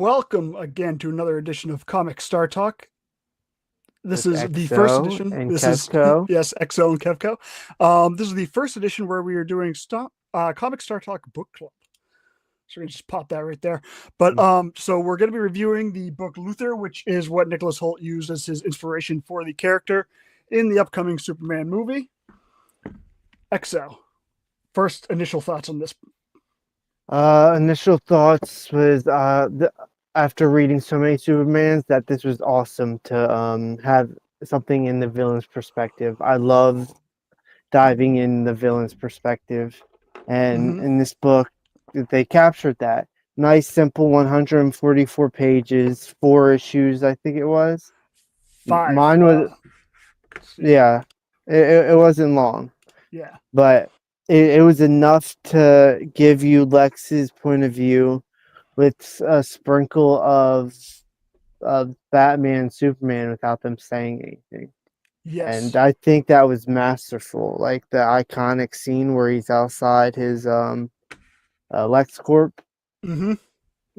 welcome again to another edition of Comic Star Talk. This With is the first XO edition. and This is Kevco. yes, XO and Kevco. This is the first edition where we are doing Comic Star Talk Book Club. So we can just pop that right there. But so we're going to be reviewing the book Luther, which is what Nichola Hoults used as his inspiration for the character in the upcoming Superman movie. XO. First initial thoughts on this. Initial thoughts was after reading so many Supermans that this was awesome to have something in the villain's perspective. I love diving in the villain's perspective, and in this book they captured that. Nice, simple, 144 pages, 4 issues, I think it was. Five. Mine was, yeah, it wasn't long, Yeah. but it was enough to give you Lex's point of view with a sprinkle of Batman and Superman without them saying anything. Yes. And I think that was masterful. Like the iconic scene where he's outside his LexCorp Mm-hmm.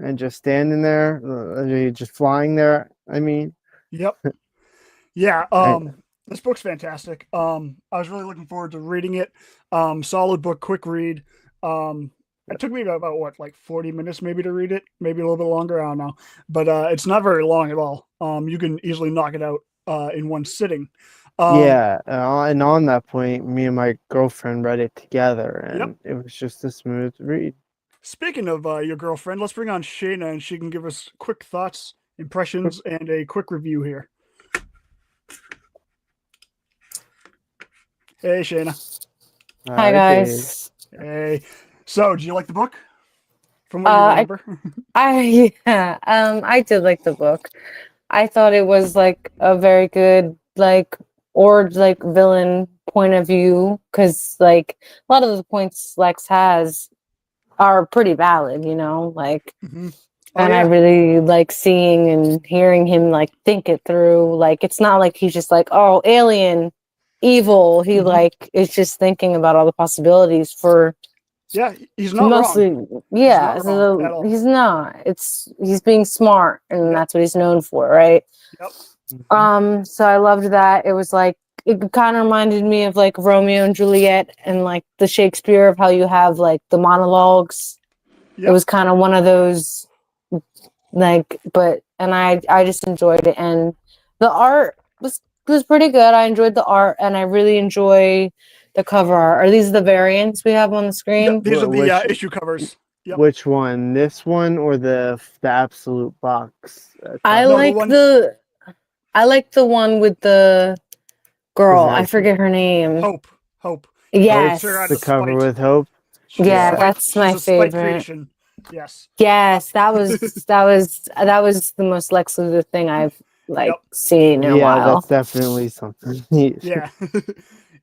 and just standing there, just flying there. I mean, Yep. Yeah. and, This book's fantastic. I was really looking forward to reading it. Solid book, quick read. It took me about what, like 40 minutes maybe to read it, maybe a little bit longer. I don't know, but it's not very long at all. You can easily knock it out in one sitting. yeah, and on that point, me and my girlfriend read it together, Yep. and it was just a smooth read. Speaking of your girlfriend, let's bring on Shayna and she can give us quick thoughts, impressions, and a quick review here. Hey, Shayna. Hi guys. Hey. So, do you like the book? From what you remember? I did like the book. I thought it was like a very good villain point of view, because like a lot of the points Lex has are pretty valid, Mm-hmm. and I really like seeing and hearing him like think it through. Like it's not like he's just like, oh, alien, evil. He like is just thinking about all the possibilities for. Yeah, he's not Mostly, wrong. yeah. He's not wrong at all. He's not. He's being smart, and Yep. that's what he's known for, right? Yep. So I loved that. It was like it kind of reminded me of like Romeo and Juliet and like the Shakespeare of how you have like the monologues. Yep. It was kind of one of those, and I just enjoyed it, and the art was pretty good. I enjoyed the art, and I really enjoy the cover art. Are these the variants we have on the screen? Yep, these are the issue covers. Yep. Which one? This one or the absolute box? I like the one with the girl. I forget her name. Hope. Yes. The cover with Hope. Yeah, that's my favorite. Yes. Yes, that was the most Lex Luthor thing I've seen in a while. Yeah, that's definitely something. Yeah.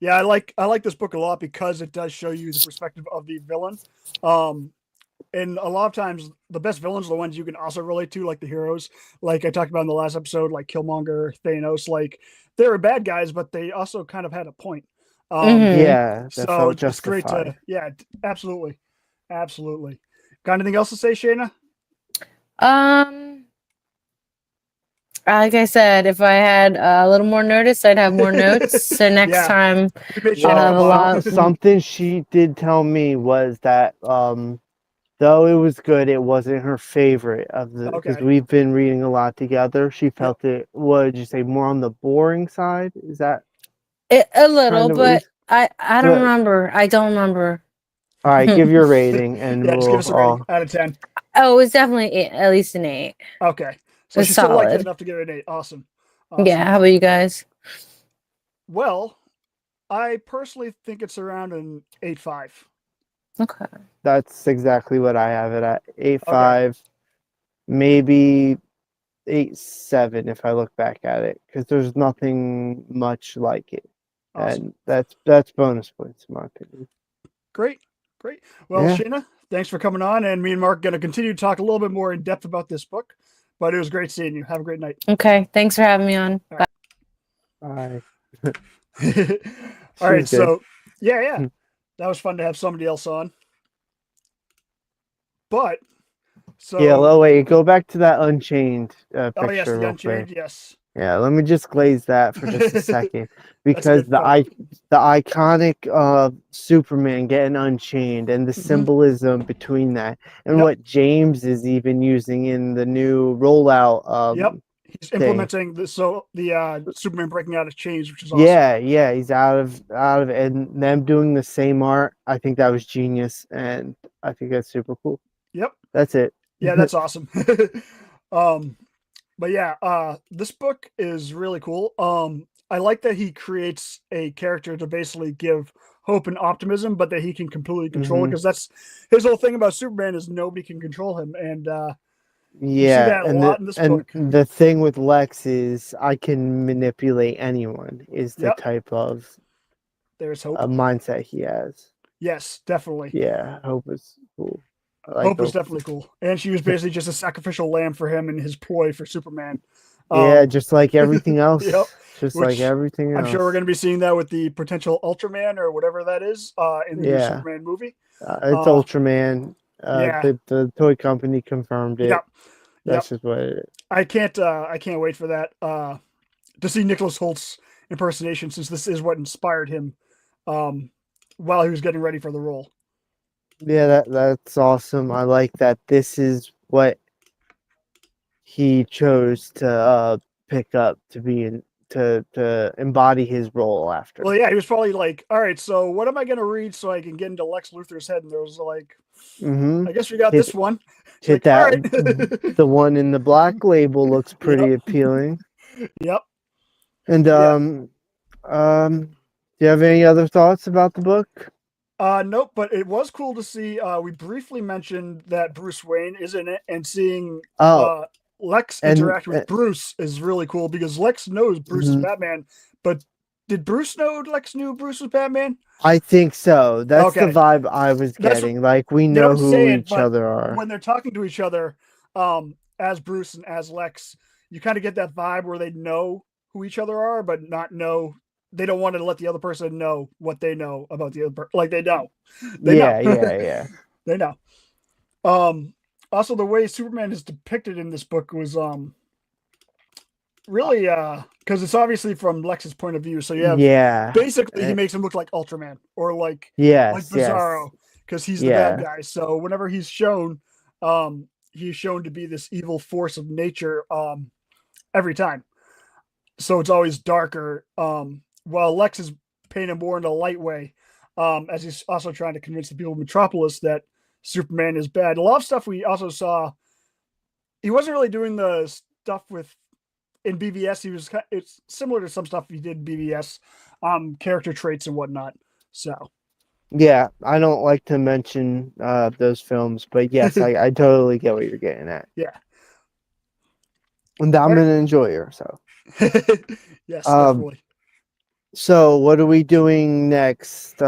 Yeah, I like this book a lot because it does show you the perspective of the villain. And a lot of times the best villains are the ones you can also relate to, like the heroes. Like I talked about in the last episode, like Killmonger, Thanos, like they were bad guys, but they also kind of had a point. Yeah, so it's great to, yeah, absolutely. Absolutely. Got anything else to say, Shayna? Like I said, if I had a little more notice, I'd have more notes. So next time I'll have a lot. Something she did tell me was that though it was good, it wasn't her favorite of the, because we've been reading a lot together. She felt it, what did you say, more on the boring side? Is that a little, but I don't remember. I don't remember. All right, give your rating and just give us a rating out of 10. Oh, it was definitely at least an 8. Okay. So she still liked it enough to give it an 8. Awesome. Yeah, how about you guys? Well, I personally think it's around an 8.5. Okay. That's exactly what I have it at. 8.5, maybe 8.7 if I look back at it, because there's nothing much like it. Awesome. And that's bonus points in my opinion. Great. Well, Shayna, thanks for coming on, and me and Mark are going to continue to talk a little bit more in depth about this book, but it was great seeing you. Have a great night. Okay, thanks for having me on. All right. Bye. All right, so yeah, that was fun to have somebody else on. But So Yeah, oh wait, go back to that Unchained oh yes, picture the real Unchained, quick. yes. Yeah, let me just glaze that for just a second That's a because good photo. the iconic Superman getting unchained and the Mhm. symbolism between that and Yep. what James is even using in the new rollout Yep. He's thing. implementing the Superman breaking out of chains, which is awesome. Yeah, yeah, he's out of it, and them doing the same art. I think that was genius, and I think that's super cool. Yep. That's it. Yeah, that's awesome. um, but yeah, this book is really cool. I like that he creates a character to basically give hope and optimism, but that he can completely control it Hmm. because that's his whole thing about Superman is nobody can control him, and you see Yeah, that a lot in this and book. the thing with Lex is I can manipulate anyone. Is the Yep, type of there's hope. mindset he has. Yes, definitely. Yeah, hope is cool. I like Hope is hope. definitely cool, and she was basically just a sacrificial lamb for him and his ploy for Superman. Yeah, Um, just like everything yep. else. Just like Which everything I'm sure we're else. going to be seeing that with the potential Ultraman or whatever that is in the new Yeah, Superman movie. it's Uh, Ultraman. yeah, The toy company confirmed it. yep, yep. That's just what it is. I can't wait for that to see Nicholas Holt's impersonation since this is what inspired him um, while he was getting ready for the role. Yeah, that's awesome. I like that this is what he chose to pick up to be in to embody his role Well, after. yeah, he was probably like, "All right, so what am I going to read so I can get into Lex Luthor's head?" And there was like, Mm-hmm. "I guess we got Hit this one." It's hit like, "All that right, the one in the black label looks yep, pretty appealing. yep, And yeah." do you have any other thoughts about the book? Nope, but it was cool to see. We briefly mentioned that Bruce Wayne is in it, and seeing Oh, uh, Lex and interact with Bruce is really cool because Lex knows Bruce is mhm. Batman. But did Bruce know Lex knew Bruce was Batman? I think so. That's the Okay, vibe I was that's getting. Like we they know don't who say it, each but other are. when they're talking to each other, as Bruce and as Lex, you kind of get that vibe where they know who each other are, but not know. They don't want to let the other person know what they know about the other. Like they know, they know, Yeah, yeah, yeah. they know. Um, Also the way Superman is depicted in this book was really because it's obviously from Lex's point of view. So you have Yeah. basically he makes him look like Ultraman or like Yes, yes. Bizarro because he's the bad Yeah. guy. So whenever he's shown to be this evil force of nature every time. So it's always darker. While Lex is painted more in a light way, as he's also trying to convince the people of Metropolis that Superman is bad. A lot of stuff we also saw. He wasn't really doing the stuff with in BVS. It's similar to some stuff he did in BVS, character traits and whatnot. So Yeah, I don't like to mention those films, but yes, I totally get what you're getting at. yeah, And I'm all an enjoyer, so. right. Yes, Um, definitely. so what are we doing next?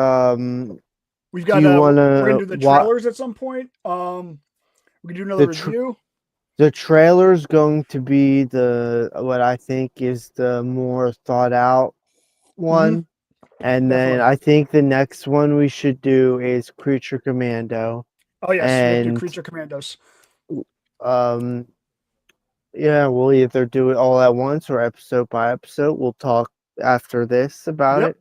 We've Do got you we're wanna gonna do the what trailers at some point. We can do another the review. the trailer's going to be the what I think is the more thought out Hmm. one. And then Definitely. I think the next one we should do is Creature Commando. Oh yes, we got to do And Creature Commandos. um yeah, we'll either do it all at once or episode by episode. We'll talk after this about Yep. it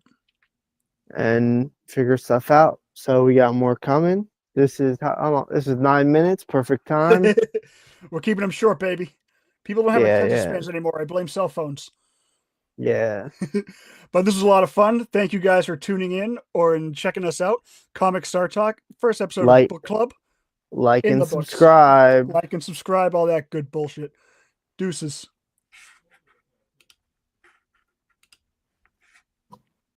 and figure stuff out. So we got more coming. This is 9 minutes, perfect time. We're keeping them short, baby. People don't have Yeah, attention yeah, spans anymore. I blame cell phones. yeah. But this was a lot of fun. Thank you guys for tuning in or in checking us out. Comic Star Talk, first episode of Like, Book Club like, in and the books. subscribe. Like and subscribe, all that good bullshit. Deuces.